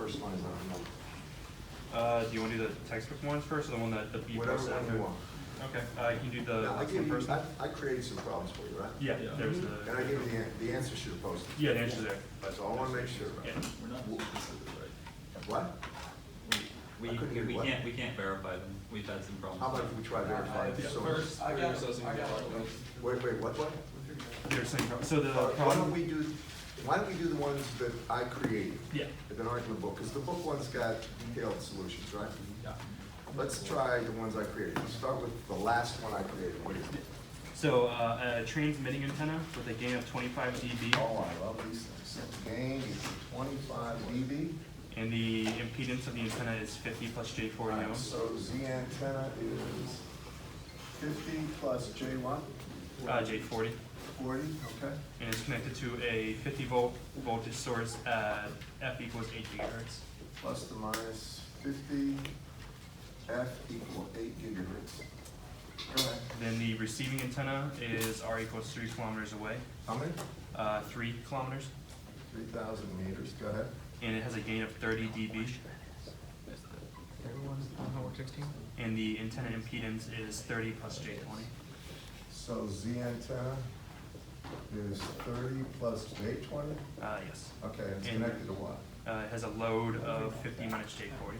first line is not Do you want to do the textbook ones first, or the one that the B whatever posted one after? you want. Okay, you can do the Now, I one gave you, first. I created some problems for you, right? Yeah, there's the. And I gave you the answers to the post. Yeah, the answer there. So I want to make sure. Yeah. We're not specific, right? What? We couldn't hear what? we can't verify them. We've had some problems. How about if we try verifying? Yeah, So, first, I got it. wait, what? There's some problem. So the Why problem. don't we do the ones that I created? Yeah. That aren't in the book, because the book one's got detailed solutions, right? Yeah. Let's try the ones I created. Let's start with the last one I created. What is it? So a transmitting antenna with a gain of 25 dB, Oh, I love these things. So gain is 25 dB. and the impedance of the antenna is 50 plus J40 Alright, ohms. so Z antenna is 50 plus J what? J40, 40, okay. and it's connected to a 50 volt voltage source at F equals 8 gigahertz. Plus or minus 50, F equal 8 gigahertz. Go ahead. Then the receiving antenna is R equals 3 kilometers away, How many? 3 kilometers, 3,000 meters, go ahead. and it has a gain of 30 dB. And the antenna impedance is 30 plus J20. So Z antenna is 30 plus J20? Yes. Okay, it's And- connected to what? It has a load of 50 minus J40.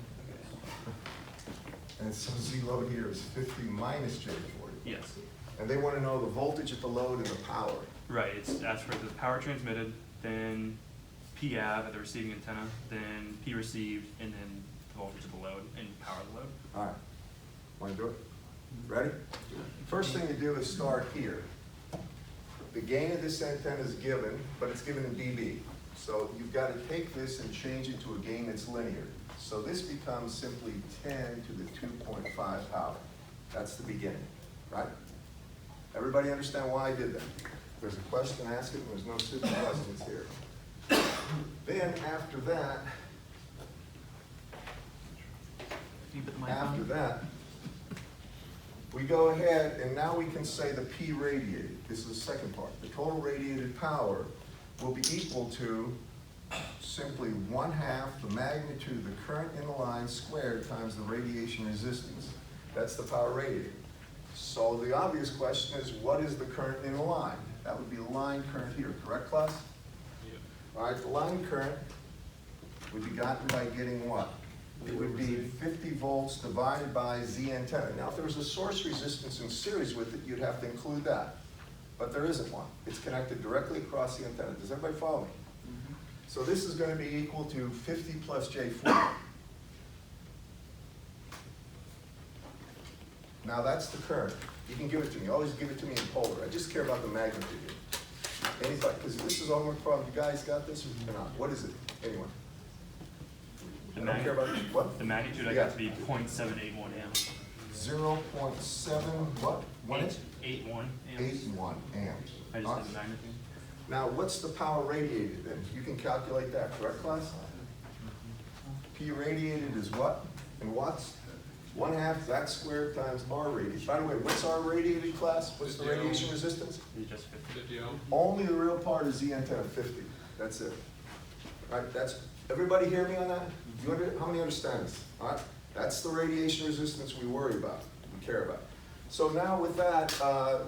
And so Z load here is 50 minus J40. Yes. And they want to know the voltage at the load and the power. Right, it's as for the power transmitted, then P av at the receiving antenna, then P received, and then the voltage of the load and power of the load. All right, want to do it? Ready? First thing to do is start here. The gain of this antenna is given, but it's given in dB. So you've got to take this and change it to a gain that's linear. So this becomes simply 10 to the 2.5 power. That's the beginning, right? Everybody understand why I did that? If there's a question, ask it, and there's no super questions here. Then after that, we go ahead and now we can say the P radiated. This is the second part. The total radiated power will be equal to simply 1/2 the magnitude of the current in the line squared times the radiation resistance. That's the power radiated. So the obvious question is, what is the current in the line? That would be the line current here, correct, class? All right, the line current would be gotten by getting what? It would be 50 volts divided by Z antenna. Now, if there was a source resistance in series with it, you'd have to include that. But there isn't one. It's connected directly across the antenna. Does everybody follow me? So this is going to be equal to 50 plus J40. Now that's the current. You can give it to me. Always give it to me in polar. I just care about the magnitude here. Anybody, because this is all my problem. You guys got this or not? What is it? Anyone? I don't care about what? The magnitude I Yeah. got to be 0.781 amps. 0.7 what? 81 amps. 81 amps. I just did the magnitude. Now, what's the power radiated then? You can calculate that, correct, class? P radiated is what? In watts? 1/2 that squared times R radiated. By the way, what's R radiated, class? What's the 50 radiation ohms. resistance? It's just 50. 50 ohm. Only the real part is Z antenna 50. That's it. All right, that's, everybody hear me on that? How many understand this? All right, that's the radiation resistance we worry about, we care about. So now with that,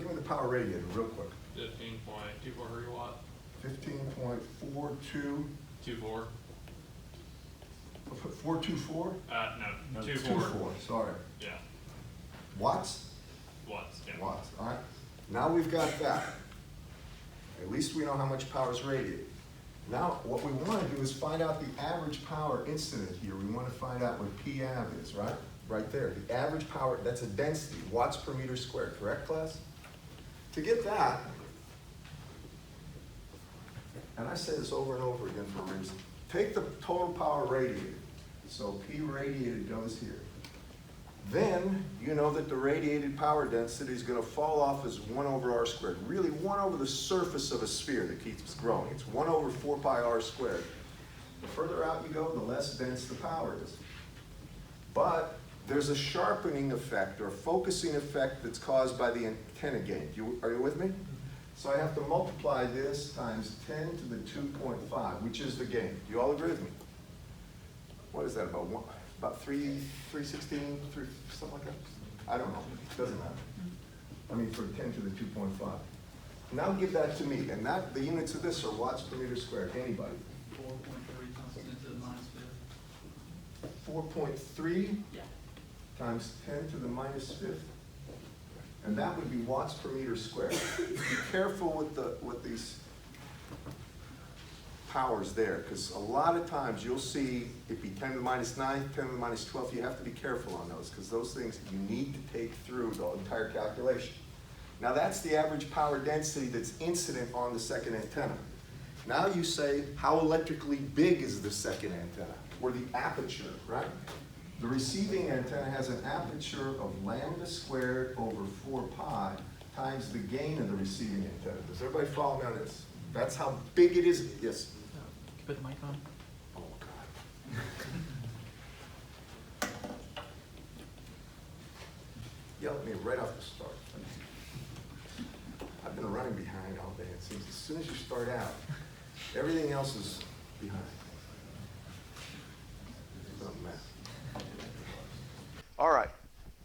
give me the power radiated real quick. 15.24 herwatt. 15.42, 24. 424? No, 24, 24. sorry. Yeah. Watts? Watts. Yeah. Watts, all right. Now we've got that. At least we know how much power is radiated. Now, what we want to do is find out the average power incident here. We want to find out what P av is, right? Right there. The average power, that's a density, watts per meter squared, correct, class? To get that, and I say this over and over again for a reason, take the total power radiated. So P radiated goes here. Then you know that the radiated power density is going to fall off as 1/r squared. Really 1 over the surface of a sphere that keeps growing. It's 1 over 4 pi r squared. The further out you go, the less dense the power is. But there's a sharpening effect or focusing effect that's caused by the antenna gain. Are you with me? So I have to multiply this times 10 to the 2.5, which is the gain. Do you all agree with me? what is that, about 316, something like that? I don't know, doesn't matter. I mean, for 10 to the 2.5. Now give that to me, and the units of this are watts per meter squared, anybody? 4.3 times 10 to the minus 5th. 4.3 Yeah. times 10 to the minus 5th. And that would be watts per meter squared. Be careful with these powers there, because a lot of times you'll see it be 10 to the minus 9th, 10 to the minus 12th. You have to be careful on those, because those things you need to take through the entire calculation. Now that's the average power density that's incident on the second antenna. Now you say, how electrically big is the second antenna, or the aperture, right? The receiving antenna has an aperture of lambda squared over 4 pi times the gain of the receiving antenna. Does everybody follow me on this? That's how big it is. Yes? Can you put the mic on? Oh, God. Yell at me right off the start. I've been running behind all day. It seems as soon as you start out, everything else is behind. It's a mess. All right.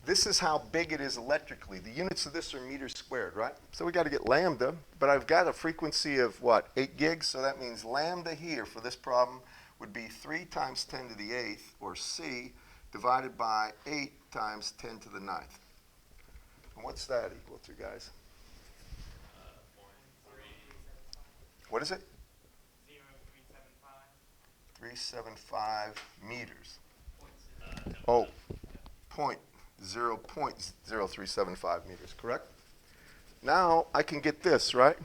This is how big it is electrically. The units of this are meters squared, right? So we got to get lambda, but I've got a frequency of what, 8 gigs? So that means lambda here for this problem would be 3 times 10 to the 8th, or C, divided by 8 times 10 to the 9th. And what's that equal to, guys? 0.3. What is it? 0.375. 375 meters. Oh, 0.0375 meters, correct? Now I can get this, right?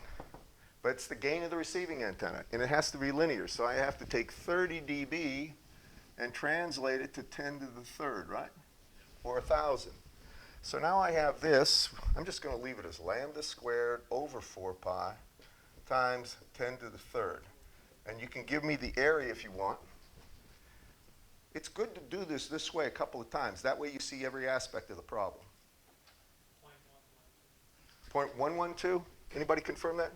But it's the gain of the receiving antenna, and it has to be linear. So I have to take 30 dB and translate it to 10 to the third, right? Or 1,000. So now I have this. I'm just going to leave it as lambda squared over 4 pi times 10 to the third. And you can give me the area if you want. It's good to do this way a couple of times. That way you see every aspect of the problem. 0.112? Anybody confirm that?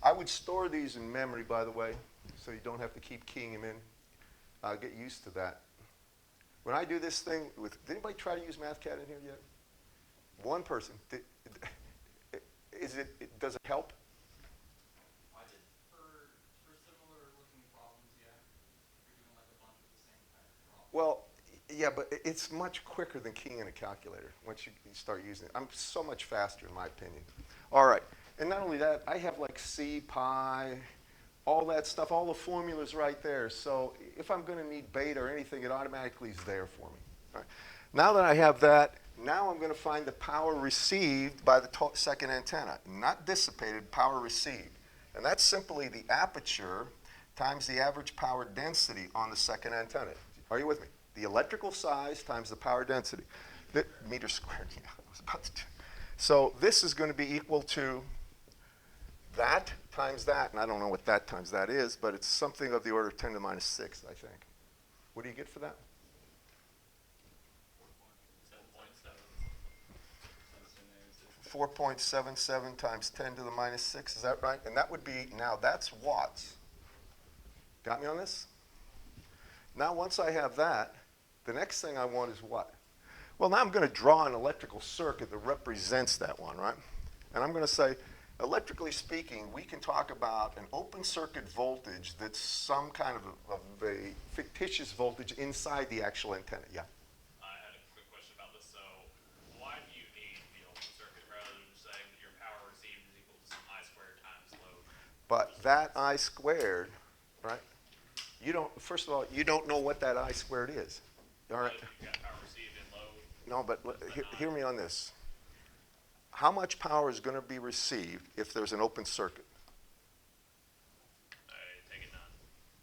I would store these in memory, by the way, so you don't have to keep keying them in. Get used to that. When I do this thing did anybody try to use Math-Cat in here yet? One person. Does it help? For similar looking problems, yeah. We're doing like a bunch of the same kind of problems. Well, yeah, but it's much quicker than keying in a calculator once you start using it. I'm so much faster, in my opinion. All right, and not only that, I have like C, pi, all that stuff, all the formulas right there. So if I'm going to need beta or anything, it automatically is there for me. All right. Now that I have that, now I'm going to find the power received by the second antenna, not dissipated, power received. And that's simply the aperture times the average power density on the second antenna. Are you with me? The electrical size times the power density. Meter squared, yeah, I was about to do. So this is going to be equal to that times that, and I don't know what that times that is, but it's something of the order of 10 to the minus 6, I think. What do you get for that? 4.77 times 10 to the minus 6, is that right? And that would be, now that's watts. Got me on this? Now once I have that, the next thing I want is what? Well, now I'm going to draw an electrical circuit that represents that one, right? And I'm going to say, electrically speaking, we can talk about an open circuit voltage that's some kind of a fictitious voltage inside the actual antenna. Yeah? I had a quick question about this. So, why do you need the open circuit rather than just saying that your power received is equal to some I squared times load? But that I squared, right? You don't, first of all, you don't know what that I squared is. All right? You've got power received and load. No, but hear me on this. How much power is going to be received if there's an open circuit? I take it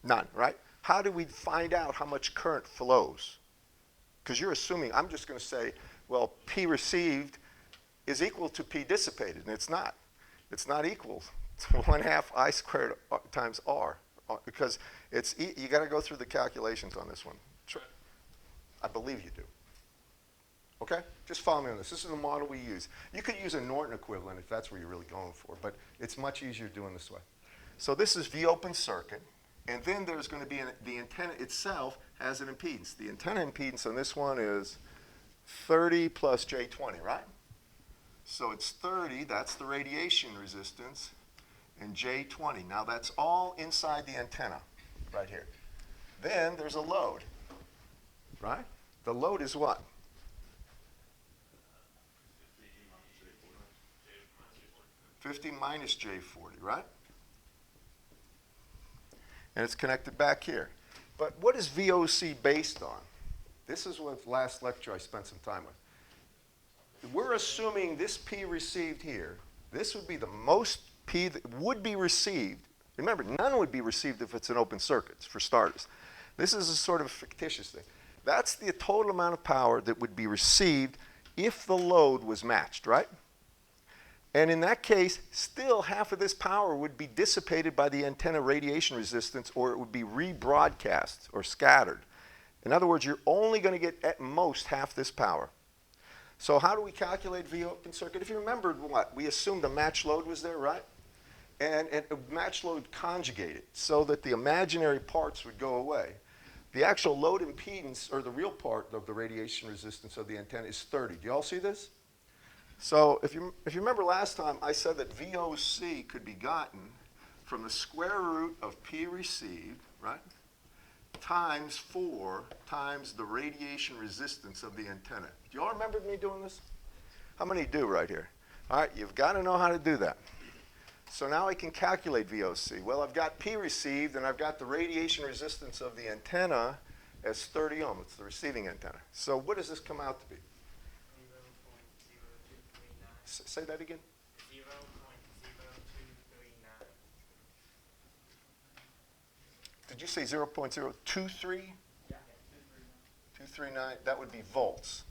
none. None, right? How do we find out how much current flows? Because you're assuming, I'm just going to say, well, P received is equal to P dissipated, and it's not. It's not equal. It's 1/2 I squared times R, because it's you got to go through the calculations on this one. Sure. I believe you do. Okay? Just follow me on this. This is the model we use. You could use a Norton equivalent if that's what you're really going for, but it's much easier doing this way. So this is V open circuit, And then there's going to be the antenna itself has an impedance. The antenna impedance on this one is 30 plus J20, right? So it's 30, that's the radiation resistance, and J20. Now that's all inside the antenna right here. Then there's a load, right? The load is what? 50 minus J40, right? And it's connected back here. But what is VOC based on? This is what last lecture I spent some time with. We're assuming this P received here, this would be the most P that would be received. Remember, none would be received if it's an open circuit, for starters. This is a sort of fictitious thing. That's the total amount of power that would be received if the load was matched, right? And in that case, still half of this power would be dissipated by the antenna radiation resistance, or it would be rebroadcast or scattered. In other words, you're only going to get at most half this power. So how do we calculate V open circuit? If you remembered what? We assumed a match load was there, right? And a match load conjugated so that the imaginary parts would go away. The actual load impedance, or the real part of the radiation resistance of the antenna, is 30. Do you all see this? So if you remember last time, I said that VOC could be gotten from the square root of P received, right, times 4 times the radiation resistance of the antenna. Do you all remember me doing this? How many do right here? All right, you've got to know how to do that. So now I can calculate VOC. Well, I've got P received, and I've got the radiation resistance of the antenna as 30 ohm. It's the receiving antenna. So what does this come out to be? 0.0239. Say that again. 0.0239. Did you say 0.023? Yeah. 239, that would be volts.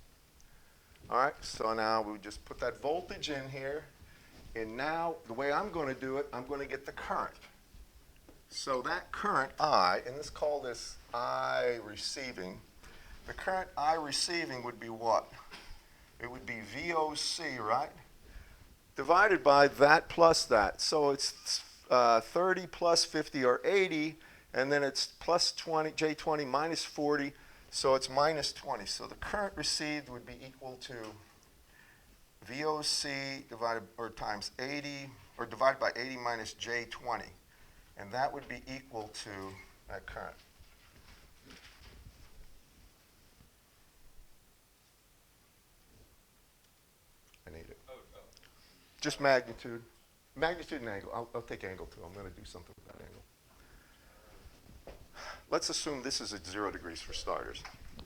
All right, so now we just put that voltage in here, and now the way I'm going to do it, I'm going to get the current. So that current I, and let's call this I receiving. The current I receiving would be what? It would be VOC, right? Divided by that plus that. So it's 30 plus 50 or 80, and then it's plus 20, J20 minus 40, so it's minus 20. So the current received would be equal to VOC divided or times 80, or divided by 80 minus J20. And that would be equal to that current. I need it. Just magnitude. Magnitude and angle. I'll take angle too. I'm going to do something with that angle. Let's assume this is at 0 degrees for starters. 2.89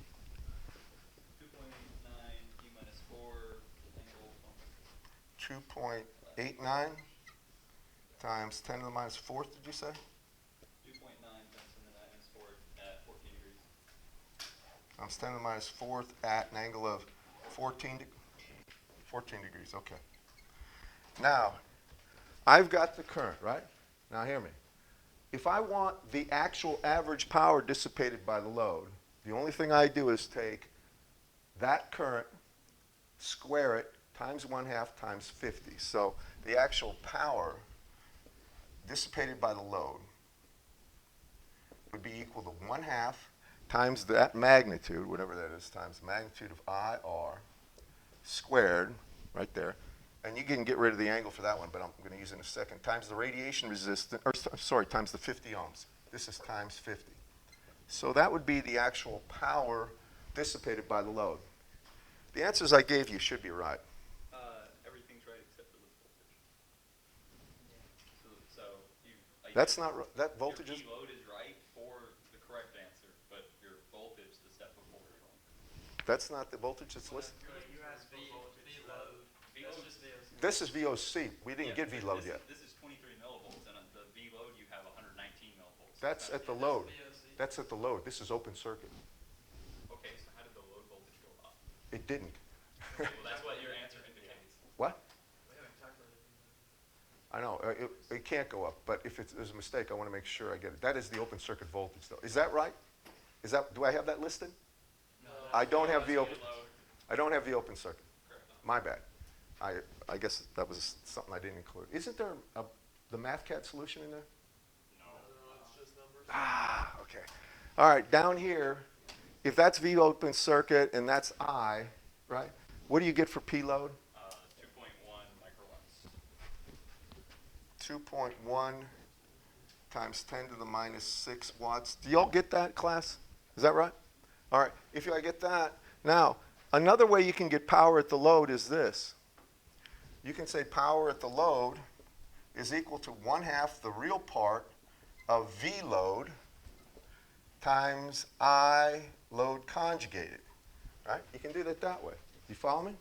P minus 4 angle. 2.89 times 10 to the minus 4th, did you say? 2.9 times 10 to the minus 4 at 14 degrees. Times 10 to the minus 4th at an angle of 14 degrees, okay. Now, I've got the current, right? Now hear me. If I want the actual average power dissipated by the load, the only thing I do is take that current, square it, times 1/2 times 50. So the actual power dissipated by the load would be equal to 1/2 times that magnitude, whatever that is, times the magnitude of IR squared, right there. And you can get rid of the angle for that one, but I'm going to use it in a second, times the radiation resistance, or sorry, times the 50 ohms. This is times 50. So that would be the actual power dissipated by the load. The answers I gave you should be right. Everything's right except for the voltage. So That's not right. That voltage is, your load is right for the correct answer, but your voltage, the step before, is wrong. that's not the voltage that's listed. You asked for voltage. V-load. That's just VOC. This is VOC. We didn't get V-load yet. This is 23 millivolts, and the V-load you have 119 millivolts. That's at the load. VOC. That's at the load. This is open circuit. Okay, so how did the load voltage go up? It didn't. Well, that's what your answer indicates. What? We haven't calculated I know. It can't go up, but if there's a mistake, I want to make sure I get it. That is the open circuit voltage, though. Is that right? Do I have that listed? No, I don't have the That's open. your load. I don't have the open circuit. Correct. My bad. I guess that was something I didn't include. Isn't there the MathCAD solution in there? No. it's just numbers. All right, down here, if that's V open circuit and that's I, right? What do you get for P load? 2.1 microwatts. 2.1 times 10 to the minus 6 watts. Do y'all get that, class? Is that right? All right, if I get that, now, another way you can get power at the load is this. You can say power at the load is equal to 1/2 the real part of V load times I load conjugated, right? You can do that way. You follow me?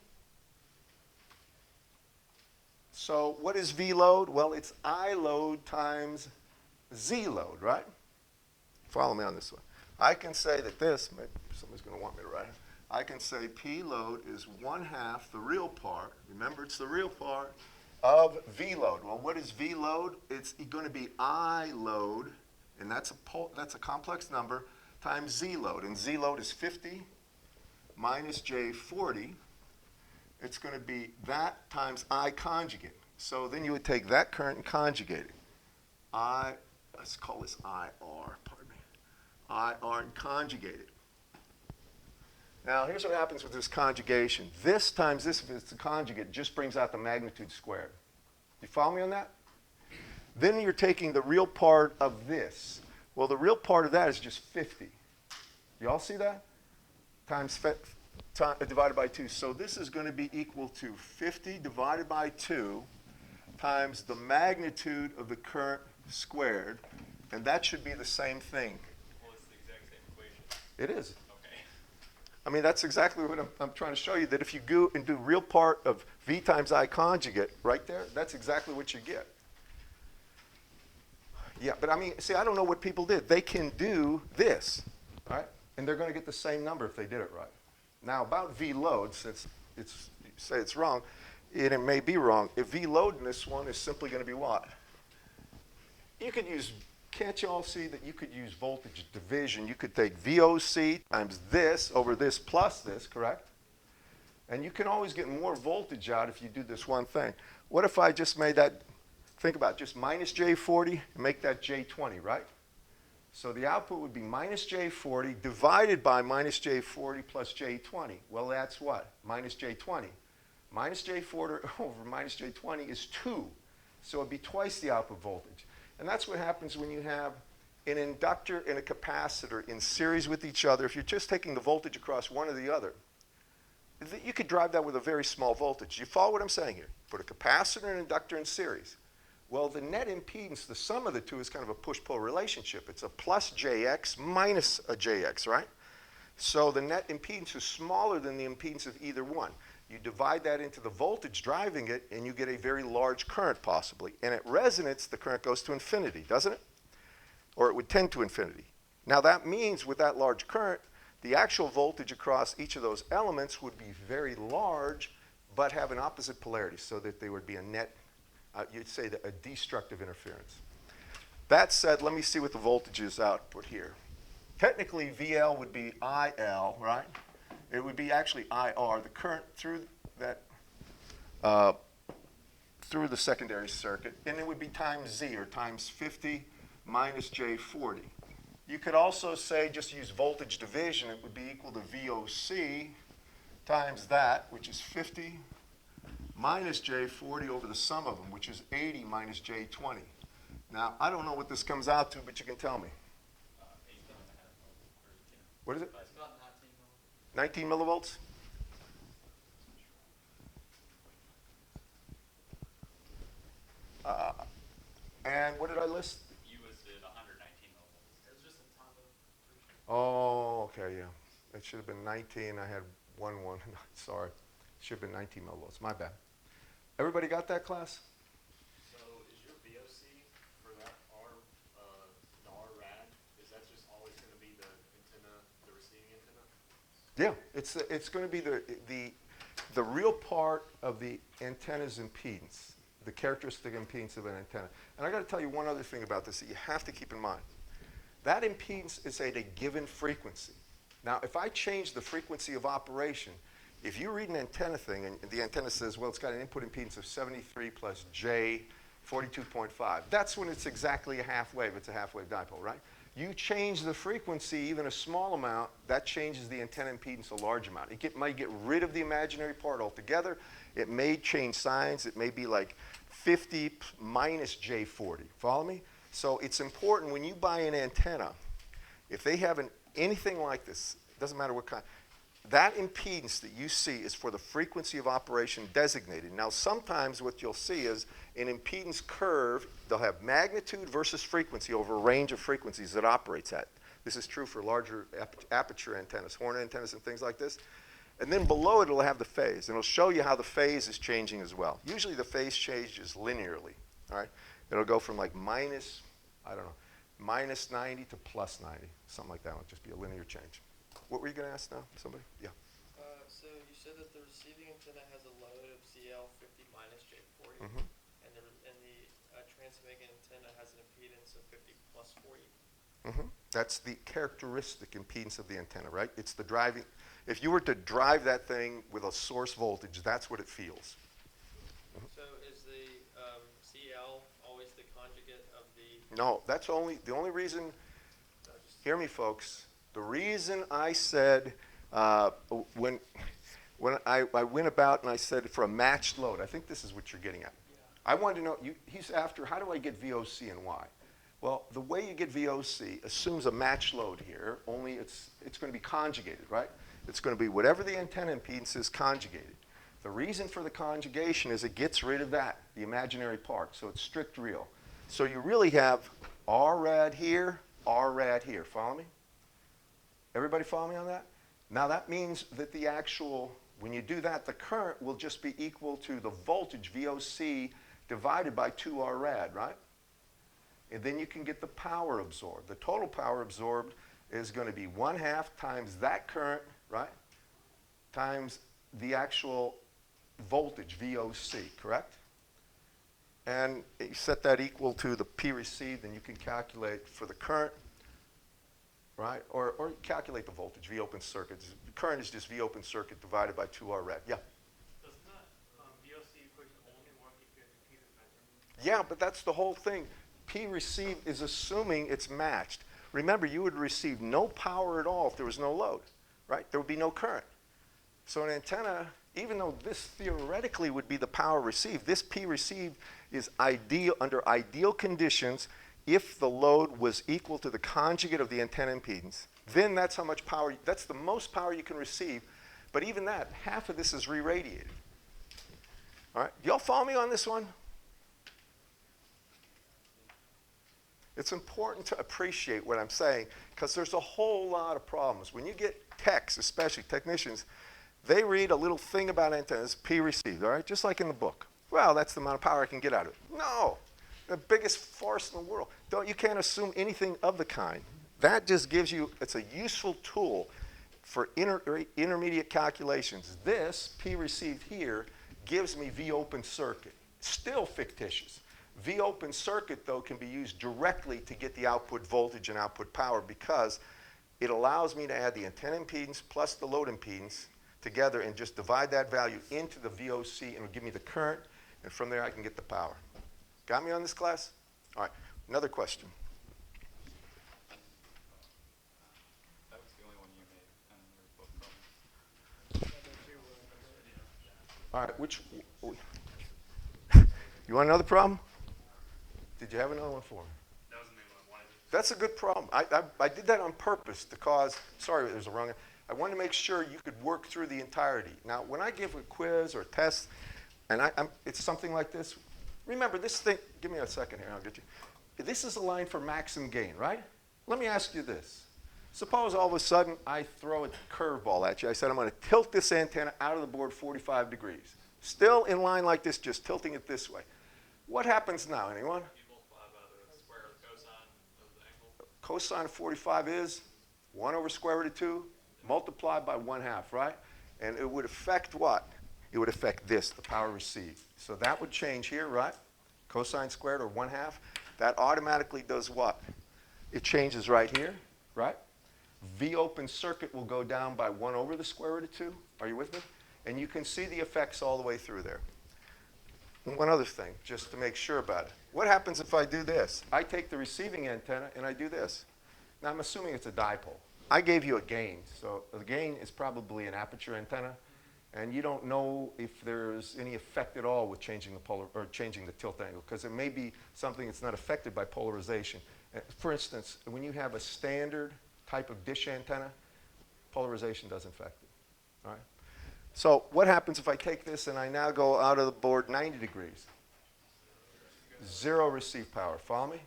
So what is V load? Well, it's I load times Z load, right? Follow me on this one. I can say that this, maybe somebody's going to want me to write it. I can say P load is 1/2 the real part, remember it's the real part, of V load. Well, what is V load? It's going to be I load, and that's a complex number, times Z load. And Z load is 50 minus J40. It's going to be that times I conjugate. So then you would take that current and conjugate it. Let's call this IR, pardon me. IR and conjugate it. Now, here's what happens with this conjugation. This times this, if it's a conjugate, just brings out the magnitude squared. You follow me on that? Then you're taking the real part of this. Well, the real part of that is just 50. You all see that? Divided by 2. So this is going to be equal to 50 divided by 2 times the magnitude of the current squared. And that should be the same thing. Well, it's the exact same equation. It is. Okay. I mean, that's exactly what I'm trying to show you, that if you go and do real part of V times I conjugate right there, that's exactly what you get. Yeah, but I mean, see, I don't know what people did. They can do this, right? And they're going to get the same number if they did it right. Now, about V load, since you say it's wrong, and it may be wrong, if V load in this one is simply going to be what? You could use, can't you all see that you could use voltage division? You could take VOC times this over this plus this, correct? And you can always get more voltage out if you do this one thing. What if I just made that, think about it, just minus J40 and make that J20, right? So the output would be minus J40 divided by minus J40 plus J20. Well, that's what? Minus J20. Minus J40 over minus J20 is 2. So it would be twice the output voltage. And that's what happens when you have an inductor and a capacitor in series with each other. If you're just taking the voltage across one or the other, you could drive that with a very small voltage. You follow what I'm saying here? Put a capacitor and an inductor in series. Well, the net impedance, the sum of the two, is kind of a push-pull relationship. It's a plus JX minus a JX, right? So the net impedance is smaller than the impedance of either one. You divide that into the voltage driving it, and you get a very large current, possibly. And at resonance, the current goes to infinity, doesn't it? Or it would tend to infinity. Now, that means with that large current, the actual voltage across each of those elements would be very large, but have an opposite polarity, so that they would be a net, you'd say that a destructive interference. That said, let me see what the voltage is output here. Technically, VL would be IL, right? It would be actually IR, the current through that, through the secondary circuit, and it would be times Z, or times 50 minus J40. You could also say, just use voltage division, it would be equal to VOC times that, which is 50 minus J40 over the sum of them, which is 80 minus J20. Now, I don't know what this comes out to, but you can tell me. 18.5 What is it? It's about 19 19 millivolts. millivolts? And what did I list? You listed 119 millivolts. It was just a ton of. Oh, okay, yeah. It should have been 19. I had 1. Sorry. It should have been 19 millivolts. My bad. Everybody got that, class? So is your VOC for that the R rad, is that just always going to be the antenna, the receiving antenna? Yeah, it's going to be the real part of the antenna's impedance, the characteristic impedance of an antenna. And I got to tell you one other thing about this that you have to keep in mind. That impedance is at a given frequency. Now, if I change the frequency of operation, if you read an antenna thing and the antenna says, well, it's got an input impedance of 73 plus J 42.5. That's when it's exactly a half wave. It's a half wave dipole, right? You change the frequency even a small amount, that changes the antenna impedance a large amount. Might get rid of the imaginary part altogether. It may change signs. It may be like 50 minus J40. Follow me? So it's important when you buy an antenna, if they have anything like this, it doesn't matter what kind, that impedance that you see is for the frequency of operation designated. Now, sometimes what you'll see is an impedance curve. They'll have magnitude versus frequency over a range of frequencies that operates at. This is true for larger aperture antennas, horn antennas and things like this. And then below it, it'll have the phase. And it'll show you how the phase is changing as well. Usually the phase changes linearly, all right? It'll go from like minus, I don't know, minus 90 to plus 90, something like that. It'll just be a linear change. What were you going to ask now? Somebody? Yeah. So you said that the receiving antenna has a load of CL 50 minus J40, Mm-hmm. and the transmitting antenna has an impedance of 50 plus 40. Mm-hmm. That's the characteristic impedance of the antenna, right? It's the driving. If you were to drive that thing with a source voltage, that's what it feels. So is the CL always the conjugate of the? No, that's the only reason. Hear me, folks. The reason I said when I went about and I said for a matched load, I think this is what you're getting at. Yeah. I wanted to know, he's after, how do I get VOC and why? Well, the way you get VOC assumes a matched load here, only it's going to be conjugated, right? It's going to be whatever the antenna impedance is conjugated. The reason for the conjugation is it gets rid of that, the imaginary part, so it's strict real. So you really have R rad here, R rad here. Follow me? Everybody follow me on that? Now that means that the actual, when you do that, the current will just be equal to the voltage, VOC, divided by 2R rad, right? And then you can get the power absorbed. The total power absorbed is going to be 1/2 times that current, right, times the actual voltage, VOC, correct? And you set that equal to the P received, and you can calculate for the current, right? Or calculate the voltage, V open circuit. The current is just V open circuit divided by 2R rad. Yeah? Doesn't that VOC equation only work if you have impedance measurement? Yeah, but that's the whole thing. P received is assuming it's matched. Remember, you would receive no power at all if there was no load, right? There would be no current. So an antenna, even though this theoretically would be the power received, this P received is ideal under ideal conditions. If the load was equal to the conjugate of the antenna impedance, then that's how much power, that's the most power you can receive. But even that, half of this is re-radiated. All right, y'all follow me on this one? It's important to appreciate what I'm saying because there's a whole lot of problems. When you get techs, especially technicians, they read a little thing about antennas, P received, all right, just like in the book. Well, that's the amount of power I can get out of it. No. The biggest farce in the world. You can't assume anything of the kind. That just gives you, it's a useful tool for intermediate calculations. This, P received here, gives me V open circuit. Still fictitious. V open circuit, though, can be used directly to get the output voltage and output power because it allows me to add the antenna impedance plus the load impedance together and just divide that value into the VOC and it'll give me the current, and from there I can get the power. Got me on this, class? All right, another question. That was the only one you made, and they're both problems. All right, which, you want another problem? Did you have another one for me? That was the main one I wanted to. That's a good problem. I did that on purpose to cause, sorry, there's a wrong, I wanted to make sure you could work through the entirety. Now, when I give a quiz or a test, and it's something like this, remember this thing, give me a second here, I'll get you. This is a line for maximum gain, right? Let me ask you this. Suppose all of a sudden I throw a curveball at you. I said I'm going to tilt this antenna out of the board 45 degrees. Still in line like this, just tilting it this way. What happens now, anyone? You multiply by the square of the cosine of the angle. Cosine of 45 is 1 over square root of 2 multiplied by 1/2, right? And it would affect what? It would affect this, the power received. So that would change here, right? Cosine squared or 1/2. That automatically does what? It changes right here, right? V open circuit will go down by 1 over the square root of 2. Are you with me? And you can see the effects all the way through there. one other thing, just to make sure about it. What happens if I do this? I take the receiving antenna and I do this. Now, I'm assuming it's a dipole. I gave you a gain, so the gain is probably an aperture antenna, and you don't know if there's any effect at all with changing the tilt angle, because it may be something that's not affected by polarization. For instance, when you have a standard type of dish antenna, polarization doesn't affect it. All right? So what happens if I take this and I now go out of the board 90 degrees? Zero receive power. Follow me?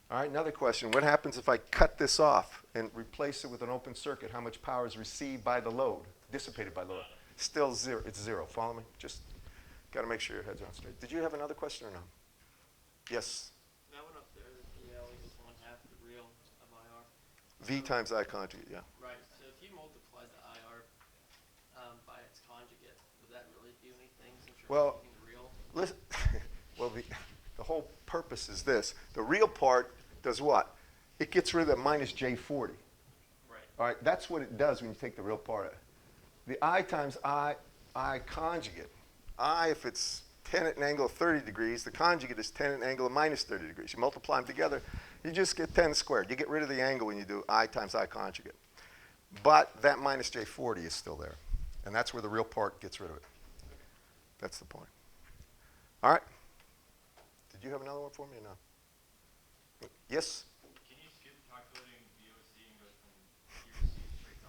All right, another question. What happens if I cut this off and replace it with an open circuit? How much power is received by the load, dissipated by the load? Still zero. It's zero. Follow me? Just got to make sure your head's on straight. Did you have another question or no? Yes. That one up there, the PL equals 1/2 the real of IR. V times I conjugate, yeah. Right, so if you multiply the IR by its conjugate, would that really do anything since you're Well, taking the real? listen, well, the whole purpose is this. The real part does what? It gets rid of that minus J40. Right. All right, that's what it does when you take the real part of it. The I times I conjugate. I, if it's 10 at an angle of 30 degrees, the conjugate is 10 at an angle of minus 30 degrees. You multiply them together, you just get 10 squared. You get rid of the angle when you do I times I conjugate. But that minus J40 is still there. And that's where the real part gets rid of it. That's the point. All right. Did you have another one for me or no? Yes? Can you skip calculating VOC and go from PRC straight to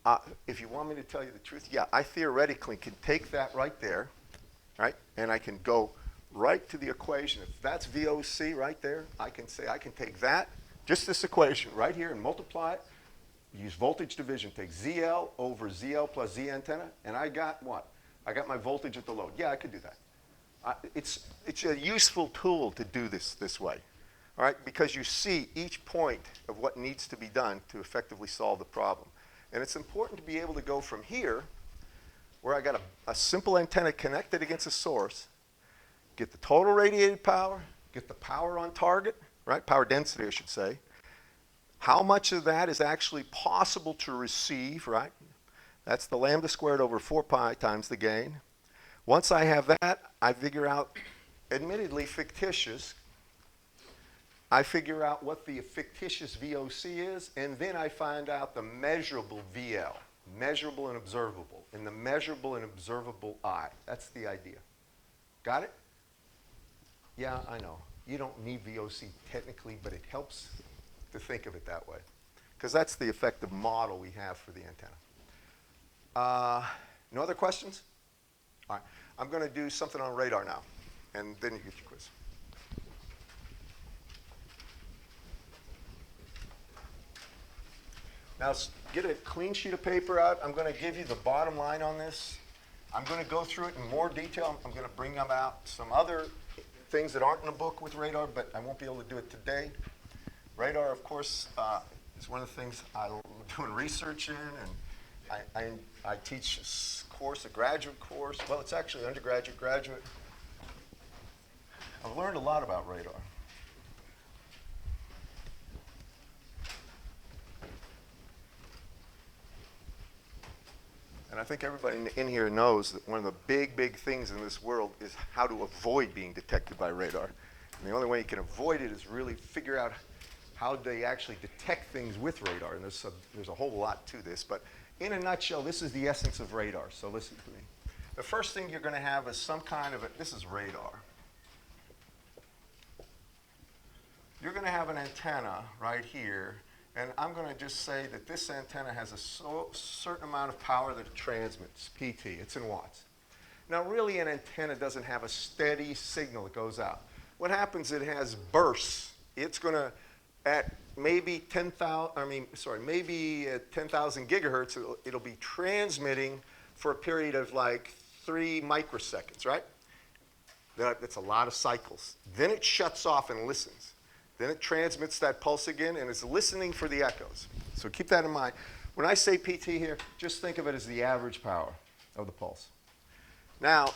ISLR? If you want me to tell you the truth, yeah, I theoretically can take that right there, right? And I can go right to the equation. If that's VOC right there, I can say I can take that, just this equation right here, and multiply it, use voltage division, take ZL over ZL plus Z antenna, and I got what? I got my voltage at the load. Yeah, I could do that. It's a useful tool to do this way, all right? Because you see each point of what needs to be done to effectively solve the problem. And it's important to be able to go from here, where I got a simple antenna connected against a source, get the total radiated power, get the power on target, right? Power density, I should say. How much of that is actually possible to receive, right? That's the lambda squared over 4 pi times the gain. Once I have that, I figure out, admittedly fictitious, I figure out what the fictitious VOC is, and then I find out the measurable VL, measurable and observable, and the measurable and observable I. That's the idea. Got it? Yeah, I know. You don't need VOC technically, but it helps to think of it that way, because that's the effective model we have for the antenna. No other questions? All right. I'm going to do something on radar now, and then you get your quiz. Now, get a clean sheet of paper out. I'm going to give you the bottom line on this. I'm going to go through it in more detail. I'm going to bring about some other things that aren't in the book with radar, but I won't be able to do it today. Radar, of course, is one of the things I'm doing research in, and I teach a course, a graduate course. Well, it's actually undergraduate, graduate. I've learned a lot about radar. And I think everybody in here knows that one of the big things in this world is how to avoid being detected by radar. And the only way you can avoid it is really figure out how they actually detect things with radar. And there's a whole lot to this. But in a nutshell, this is the essence of radar. So listen to me. The first thing you're going to have is some kind of this is radar. You're going to have an antenna right here. And I'm going to just say that this antenna has a certain amount of power that it transmits, PT. It's in watts. Now, really, an antenna doesn't have a steady signal that goes out. What happens, it has bursts. It's going to, at maybe 10,000 gigahertz, it'll be transmitting for a period of like 3 microseconds, right? That's a lot of cycles. Then it shuts off and listens. Then it transmits that pulse again, and it's listening for the echoes. So keep that in mind. When I say PT here, just think of it as the average power of the pulse. Now,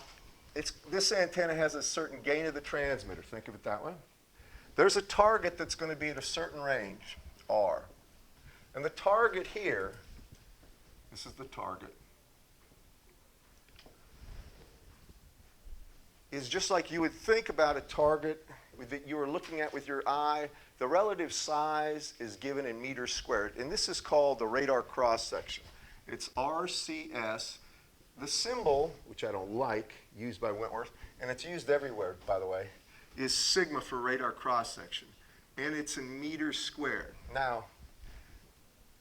this antenna has a certain gain of the transmitter. Think of it that way. There's a target that's going to be at a certain range, R. And the target here, this is the target. is just like you would think about a target that you were looking at with your eye. The relative size is given in meters squared, and this is called the radar cross-section. It's RCS. The symbol, which I don't like, used by Wentworth, and it's used everywhere, by the way, is sigma for radar cross-section, and it's in meters squared. Now,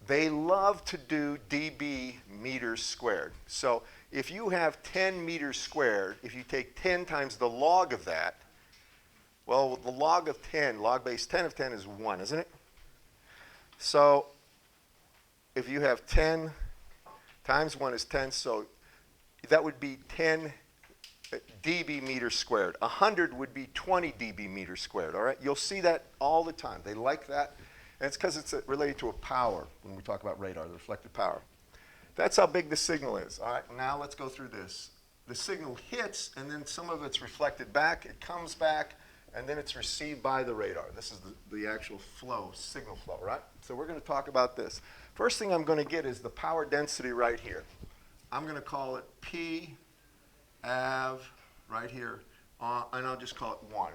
they love to do dB meters squared. So if you have 10 meters squared, if you take 10 times the log of that, well, the log of 10, log base 10 of 10 is 1, isn't it? So if you have 10 times 1 is 10, so that would be 10 dB meters squared. 100 would be 20 dB meters squared, all right? You'll see that all the time. They like that, and it's because it's related to a power when we talk about radar, the reflected power. That's how big the signal is, all right? Now let's go through this. The signal hits, and then some of it's reflected back. It comes back, and then it's received by the radar. This is the actual flow, signal flow, right? So we're going to talk about this. First thing I'm going to get is the power density right here. I'm going to call it P av right here, and I'll just call it 1.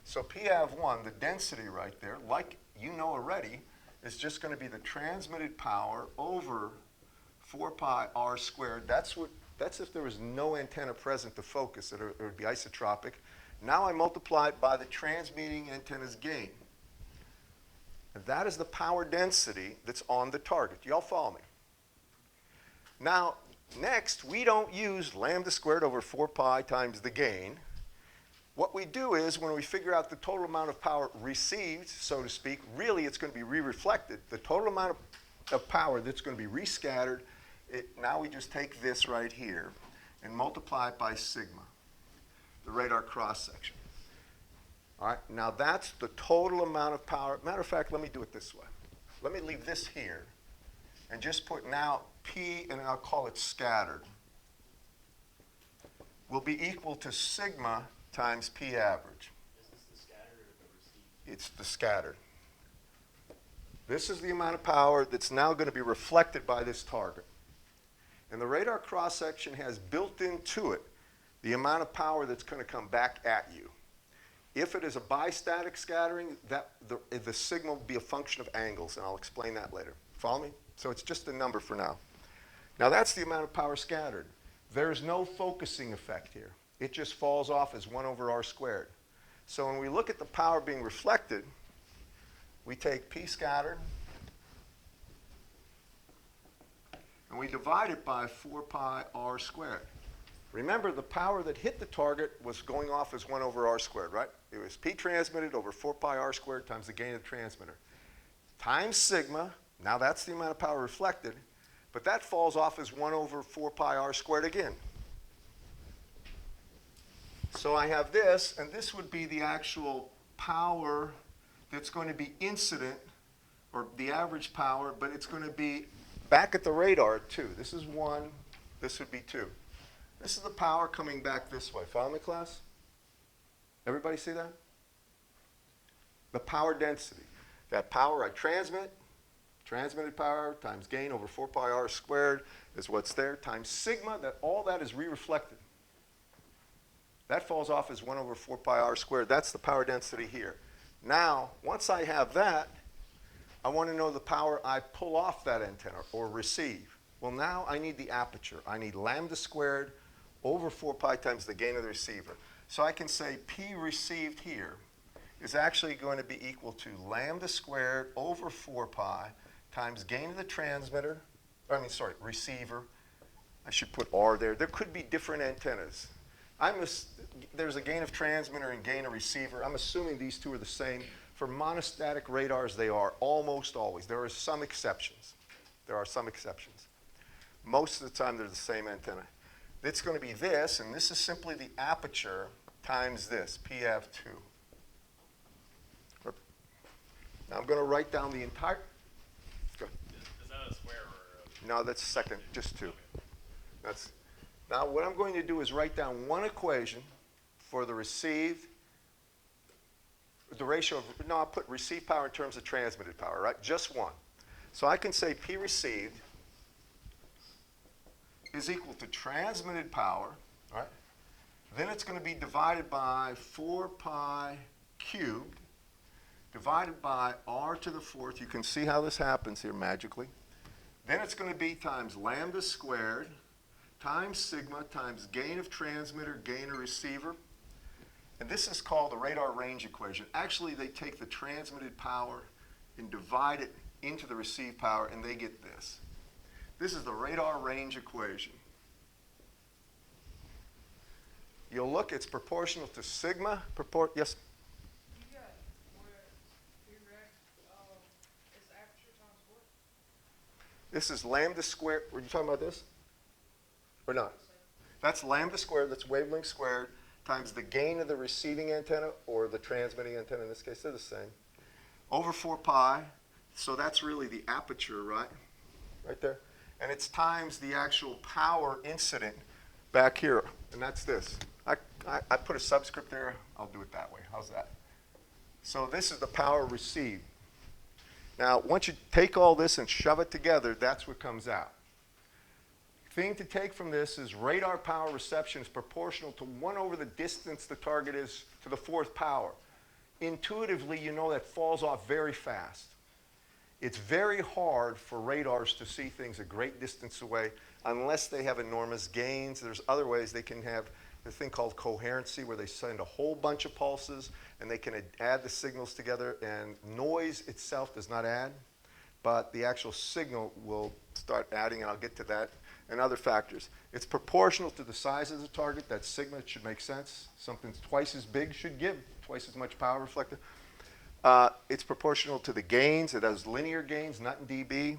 So P av 1, the density right there, like you know already, is just going to be the transmitted power over 4 pi r squared. That's if there was no antenna present to focus it, or it would be isotropic. Now I multiply it by the transmitting antenna's gain. And that is the power density that's on the target. You all follow me? Now, next, we don't use lambda squared over 4 pi times the gain. What we do is, when we figure out the total amount of power received, so to speak, really it's going to be re-reflected. The total amount of power that's going to be rescattered, now we just take this right here and multiply it by sigma, the radar cross-section. All right, now that's the total amount of power. Matter of fact, let me do it this way. Let me leave this here and just put now P, and I'll call it scattered, will be equal to sigma times P average. Is this the scattered or the received? It's the scattered. This is the amount of power that's now going to be reflected by this target. And the radar cross-section has built into it the amount of power that's going to come back at you. If it is a bistatic scattering, the signal will be a function of angles, and I'll explain that later. Follow me? So it's just a number for now. Now that's the amount of power scattered. There's no focusing effect here. It just falls off as 1 over r squared. So when we look at the power being reflected, we take P scattered, and we divide it by 4 pi r squared. Remember, the power that hit the target was going off as 1 over r squared, right? It was P transmitted over 4 pi r squared times the gain of the transmitter. Times sigma, now that's the amount of power reflected, but that falls off as 1 over 4 pi r squared again. So I have this, and this would be the actual power that's going to be incident, or the average power, but it's going to be back at the radar at 2. This is 1, this would be 2. This is the power coming back this way. Follow me, class? Everybody see that? The power density. That power I transmit, transmitted power times gain over 4 pi r squared is what's there, times sigma, all that is re-reflected. That falls off as 1 over 4 pi r squared. That's the power density here. Now, once I have that, I want to know the power I pull off that antenna or receive. Well, now I need the aperture. I need lambda squared over 4 pi times the gain of the receiver. So I can say P received here is actually going to be equal to lambda squared over 4 pi times gain of the transmitter, receiver. I should put R there. There could be different antennas. There's a gain of transmitter and gain of receiver. I'm assuming these two are the same. For monostatic radars, they are almost always. There are some exceptions. Most of the time, they're the same antenna. It's going to be this, and this is simply the aperture times this, P av 2. Now I'm going to write down the entire. Go. Is that a square or a? No, that's second, just 2. Now what I'm going to do is write down one equation for the received, the ratio of, I'll put received power in terms of transmitted power, right? Just one. So I can say P received is equal to transmitted power, right, Then it's going to be divided by 4 pi cubed, divided by r to the fourth. You can see how this happens here magically. Then it's going to be times lambda squared times sigma times gain of transmitter, gain of receiver. And this is called the radar range equation. Actually, they take the transmitted power and divide it into the received power, and they get this. This is the radar range equation. You'll look, it's proportional to sigma. Yes? You got where direct is aperture times what? This is lambda squared. Were you talking about this? Or not? That's lambda squared, that's wavelength squared, times the gain of the receiving antenna or the transmitting antenna. In this case, they're the same. Over 4 pi. So that's really the aperture, right? Right there. And it's times the actual power incident back here. And that's this. I put a subscript there. I'll do it that way. How's that? So this is the power received. Now, once you take all this and shove it together, that's what comes out. Thing to take from this is radar power reception is proportional to 1 over the distance the target is to the 4th power. Intuitively, you know that falls off very fast. It's very hard for radars to see things a great distance away unless they have enormous gains. There's other ways they can have the thing called coherency, where they send a whole bunch of pulses and they can add the signals together, and noise itself does not add, but the actual signal will start adding, and I'll get to that, and other factors. It's proportional to the size of the target. That's sigma. It should make sense. Something twice as big should give twice as much power reflected. It's proportional to the gains. It has linear gains, not in dB.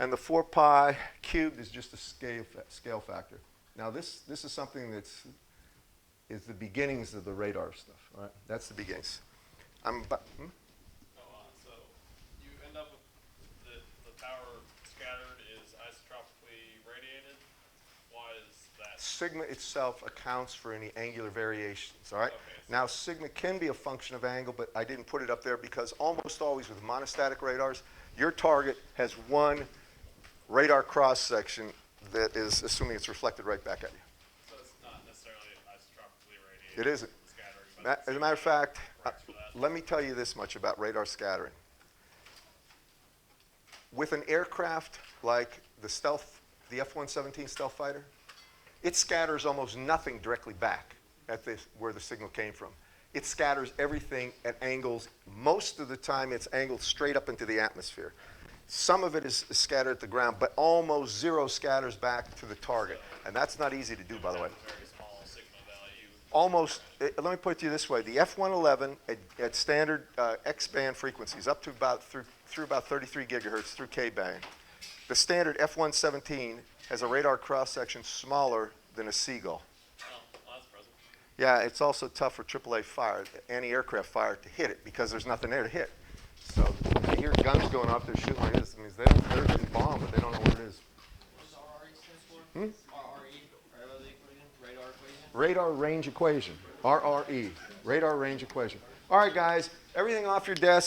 And the 4 pi cubed is just a scale factor. Now this is something that's is the beginnings of the radar stuff. All right, that's the beginnings. So you end up with the power scattered is isotropically radiated. Why is that? Sigma itself accounts for any angular variations. All right. Okay, so Now sigma can be a function of angle, but I didn't put it up there because almost always with monostatic radars, your target has one radar cross section that is assuming it's reflected right back at you. So it's not necessarily isotropically radiated. It isn't. Scattering, but As a matter of fact, corrects for that. let me tell you this much about radar scattering. With an aircraft like the F-117 stealth fighter, it scatters almost nothing directly back at where the signal came from. It scatters everything at angles. Most of the time, it's angled straight up into the atmosphere. Some of it is scattered at the ground, but almost zero scatters back to the target. And that's not easy to do, by the way. Very small sigma value. Almost, let me put it to you this way. The F-111 at standard X-band frequencies, up to through about 33 gigahertz through K-band. The standard F-117 has a radar cross-section smaller than a Seagull. Oh, well, that's present. Yeah, it's also tough for AAA fire, anti-aircraft fire, to hit it because there's nothing there to hit. So you hear guns going off, they're shooting like this. It means they're getting bombed, but they don't know what it is. What does RRE stand for? RRE, right about the equation, radar equation? Radar range equation, RRE, radar range equation. All right, guys, everything off your desk.